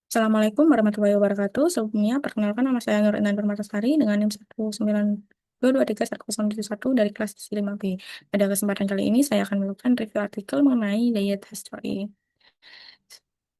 Assalamualaikum warahmatullahi wabarakatuh. Sebelumnya, perkenalkan nama saya Nur Intan Permatasari dengan NIM 192231071 dari kelas 5B. Pada kesempatan kali ini, saya akan melakukan review artikel mengenai diet history.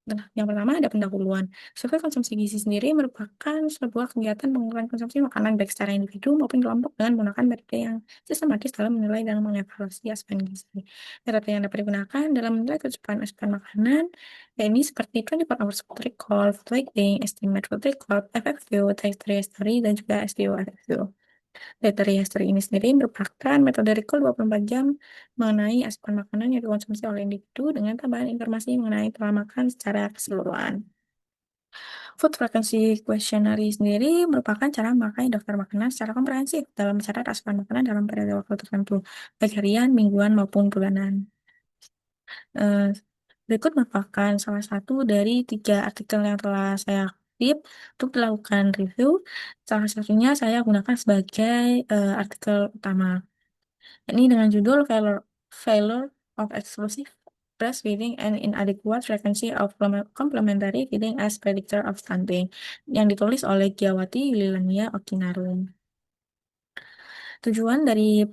Nah, yang pertama ada pendahuluan. Survei konsumsi gizi sendiri merupakan sebuah kegiatan pengukuran konsumsi makanan baik secara individu maupun kelompok dengan menggunakan metode yang sistematis dalam menilai dan mengevaluasi asupan gizi. Metode yang dapat digunakan dalam menilai kecukupan asupan makanan, yakni seperti 24 hours food recall, food weighting, estimate food recall, FFQ, dietary history, dan juga SDO-FFQ. Dietary history ini sendiri merupakan metode recall 24 jam mengenai asupan makanan yang dikonsumsi oleh individu dengan tambahan informasi mengenai pola makan secara keseluruhan. Food Frequency Questionnaire sendiri merupakan cara memakai daftar makanan secara komprehensif dalam mencatat asupan makanan dalam periode waktu tertentu, baik harian, mingguan, maupun bulanan. Eh, Berikut merupakan salah satu dari 3 artikel yang telah saya kutip untuk dilakukan review. Salah satunya saya gunakan sebagai artikel utama. Ini dengan judul Failure of Exclusive Breastfeeding and Inadequate Frequency of Complementary Feeding as Predictor of Stunting yang ditulis oleh Gyawati Yulilania Okinarum. Tujuan dari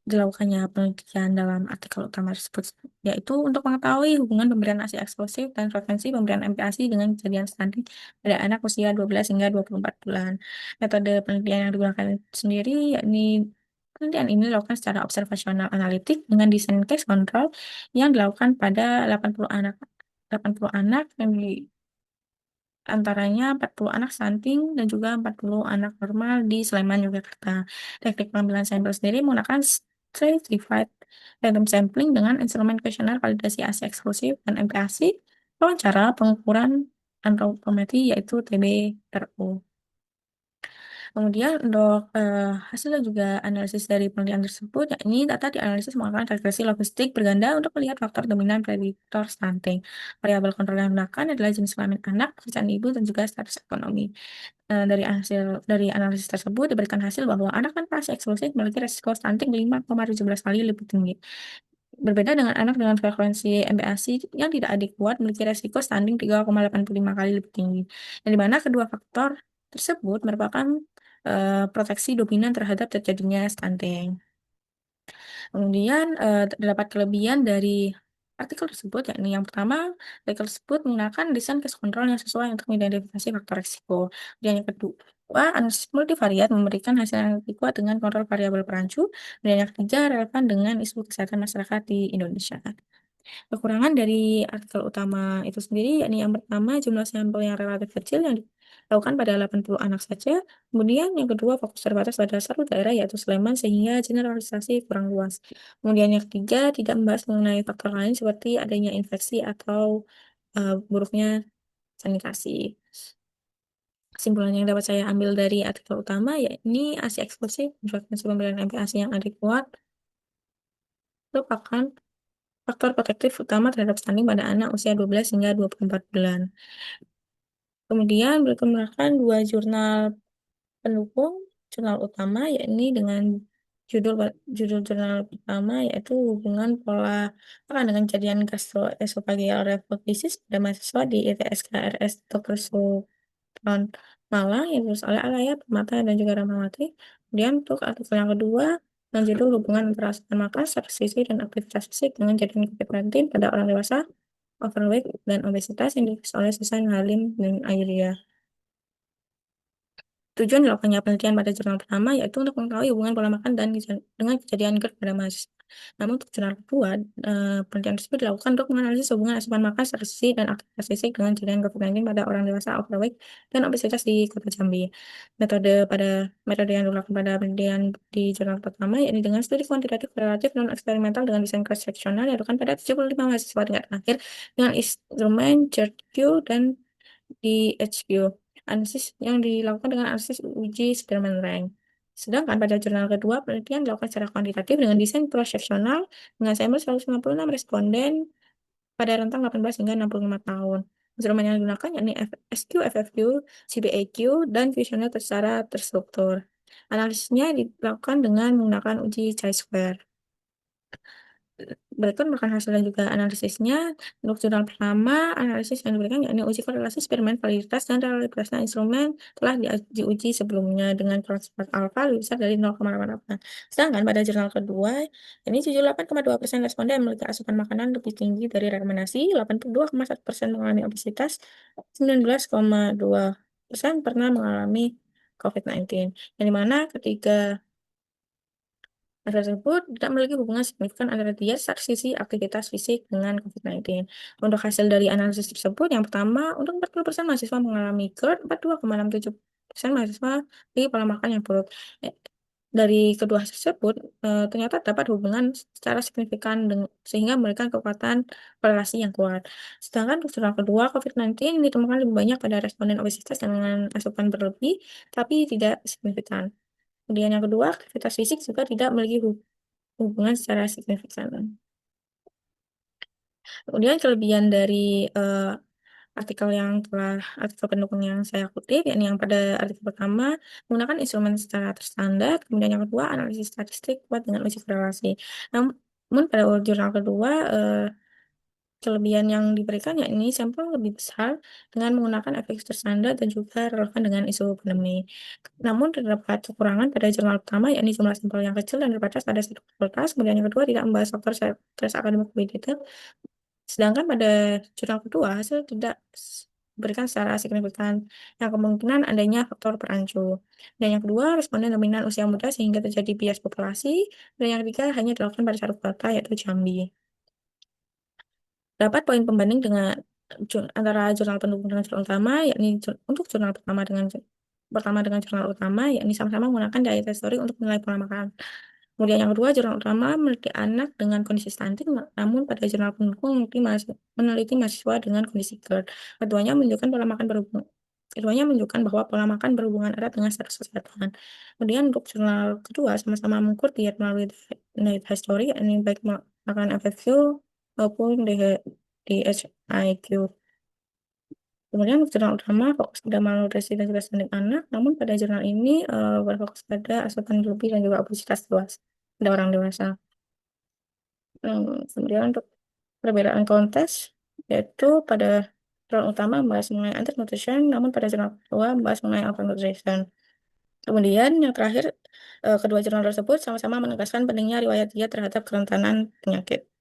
dilakukannya penelitian dalam artikel utama tersebut yaitu untuk mengetahui hubungan pemberian ASI eksklusif dan frekuensi pemberian MPASI dengan kejadian stunting pada anak usia 12 hingga 24 bulan. Metode penelitian yang digunakan sendiri yakni penelitian ini dilakukan secara observasional analitik dengan desain case control yang dilakukan pada 80 anak yang antaranya 40 anak stunting dan juga 40 anak normal di Sleman, Yogyakarta. Teknik pengambilan sampel sendiri menggunakan stratified random sampling dengan instrumen kuesioner validasi ASI eksklusif dan MPASI, wawancara, pengukuran antropometri yaitu TB-RO. Kemudian untuk hasil dan juga analisis dari penelitian tersebut, yakni data dianalisis menggunakan regresi logistik berganda untuk melihat faktor dominan prediktor stunting. Variabel kontrol yang digunakan adalah jenis kelamin anak, pekerjaan ibu, dan juga status ekonomi. Dari analisis tersebut diberikan hasil bahwa anak tanpa ASI eksklusif memiliki resiko stunting 5,17 kali lebih tinggi. Berbeda dengan anak dengan frekuensi MBASI yang tidak adekuat memiliki resiko stunting 3,85 kali lebih tinggi. Dan di mana kedua faktor tersebut merupakan proteksi dominan terhadap terjadinya stunting. Kemudian terdapat kelebihan dari artikel tersebut, yakni yang pertama, artikel tersebut menggunakan desain case control yang sesuai untuk mengidentifikasi faktor risiko. Dan yang kedua, analisis multivariat memberikan hasil yang lebih kuat dengan kontrol variabel perancu. Dan yang ketiga, relevan dengan isu kesehatan masyarakat di Indonesia. Kekurangan dari artikel utama itu sendiri, yakni yang pertama jumlah sampel yang relatif kecil yang dilakukan pada 80 anak saja. Kemudian yang kedua fokus terbatas pada satu daerah yaitu Sleman sehingga generalisasi kurang luas. Kemudian yang ketiga tidak membahas mengenai faktor lain seperti adanya infeksi atau buruknya sanitasi. Kesimpulan yang dapat saya ambil dari artikel utama yakni ASI eksklusif, frekuensi pemberian MPASI yang adekuat merupakan faktor protektif utama terhadap stunting pada anak usia 12 hingga 24 bulan. Kemudian berkembangkan 2 jurnal pendukung jurnal utama, yakni dengan judul judul jurnal pertama yaitu hubungan pola makan dengan kejadian gastroesophageal reflux disease pada mahasiswa di ITSKRS Dr. Supron Malang yang ditulis oleh Alaya Permata dan juga Rahmawati. Kemudian untuk artikel yang kedua dengan judul hubungan antara asupan makan, status gizi, dan aktivitas fisik dengan kejadian COVID-19 pada orang dewasa, overweight, dan obesitas yang ditulis oleh Susan Halim dan Ayuria. Tujuan dilakukannya penelitian pada jurnal pertama yaitu untuk mengetahui hubungan pola makan dan dengan kejadian GERD pada mahasiswa. Namun untuk jurnal kedua, penelitian tersebut dilakukan untuk menganalisis hubungan asupan makan, status gizi, dan aktivitas fisik dengan kejadian COVID-19 pada orang dewasa, overweight, dan obesitas di Kota Jambi. Metode yang dilakukan pada penelitian di jurnal pertama yakni dengan studi kuantitatif relatif non eksperimental dengan desain cross-sectional yang dilakukan pada 75 mahasiswa tingkat akhir dengan instrumen GERD-Q dan DHQ. Analisis yang dilakukan dengan analisis uji Spearman rank. Sedangkan pada jurnal kedua, penelitian dilakukan secara kuantitatif dengan desain cross-sectional dengan sampel 156 responden pada rentang 18 hingga 65 tahun. Instrumen yang digunakan yakni SQ, FFQ, CBAQ, dan kuesioner secara terstruktur. Analisisnya dilakukan dengan menggunakan uji chi-square. Berikut merupakan hasil dan juga analisisnya. Untuk jurnal pertama, analisis yang diberikan yakni uji korelasi eksperimen, validitas, dan realitasnya instrumen telah diuji sebelumnya dengan transfer alfa lebih besar dari 0,88. Sedangkan pada jurnal kedua, ini 78,2% responden memiliki asupan makanan lebih tinggi dari rekomendasi, 82,1% mengalami obesitas, 19,2% pernah mengalami COVID-19. Yang dimana ketiga hal tersebut tidak memiliki hubungan signifikan antara diet sisi aktivitas fisik dengan COVID-19. Untuk hasil dari analisis tersebut, yang pertama, untuk 40% mahasiswa mengalami GERD, 42,67% mahasiswa di pola makan yang buruk. Eh, Dari kedua hasil tersebut, ternyata dapat hubungan secara signifikan sehingga memberikan kekuatan korelasi yang kuat. Sedangkan untuk jurnal kedua, COVID-19 ditemukan lebih banyak pada responden obesitas dengan asupan berlebih, tapi tidak signifikan. Kemudian yang kedua, aktivitas fisik juga tidak memiliki hubungan secara signifikan. Kemudian kelebihan dari artikel pendukung yang saya kutip, yakni yang pada artikel pertama menggunakan instrumen secara terstandar, kemudian yang kedua analisis statistik kuat dengan uji korelasi. Namun pada jurnal kedua, kelebihan yang diberikan yakni sampel lebih besar dengan menggunakan efek terstandar dan juga relevan dengan isu pandemi. Namun terdapat kekurangan pada jurnal pertama yakni jumlah sampel yang kecil dan terbatas pada satu fakultas. Kemudian yang kedua tidak membahas faktor stres akademik lebih detail. Sedangkan pada jurnal kedua hasil tidak diberikan secara signifikan yang kemungkinan adanya faktor perancu. Dan yang kedua responden dominan usia muda sehingga terjadi bias populasi. Dan yang ketiga hanya dilakukan pada satu kota yaitu Jambi. Dapat poin pembanding antara jurnal pendukung dengan jurnal utama, yakni untuk jurnal pertama dengan jurnal utama, yakni sama-sama menggunakan diet story untuk menilai pola makan. Kemudian yang kedua, jurnal utama meneliti anak dengan kondisi stunting, namun pada jurnal pendukung meneliti mahasiswa dengan kondisi GERD. Keduanya menunjukkan bahwa pola makan berhubungan erat dengan status kesehatan. Kemudian untuk jurnal kedua sama-sama mengukur diet melalui diet history, yakni baik makan FFQ maupun DHIQ. Kemudian untuk jurnal utama fokus pada malnutrisi dan juga stunting anak, namun pada jurnal ini berfokus pada asupan berlebih dan juga obesitas dewasa pada orang dewasa. Kemudian untuk perbedaan konteks, yaitu pada jurnal utama membahas mengenai anti-nutrition, namun pada jurnal kedua membahas mengenai over-nutrition. Kemudian yang terakhir, kedua jurnal tersebut sama-sama menegaskan pentingnya riwayat diet terhadap kerentanan penyakit.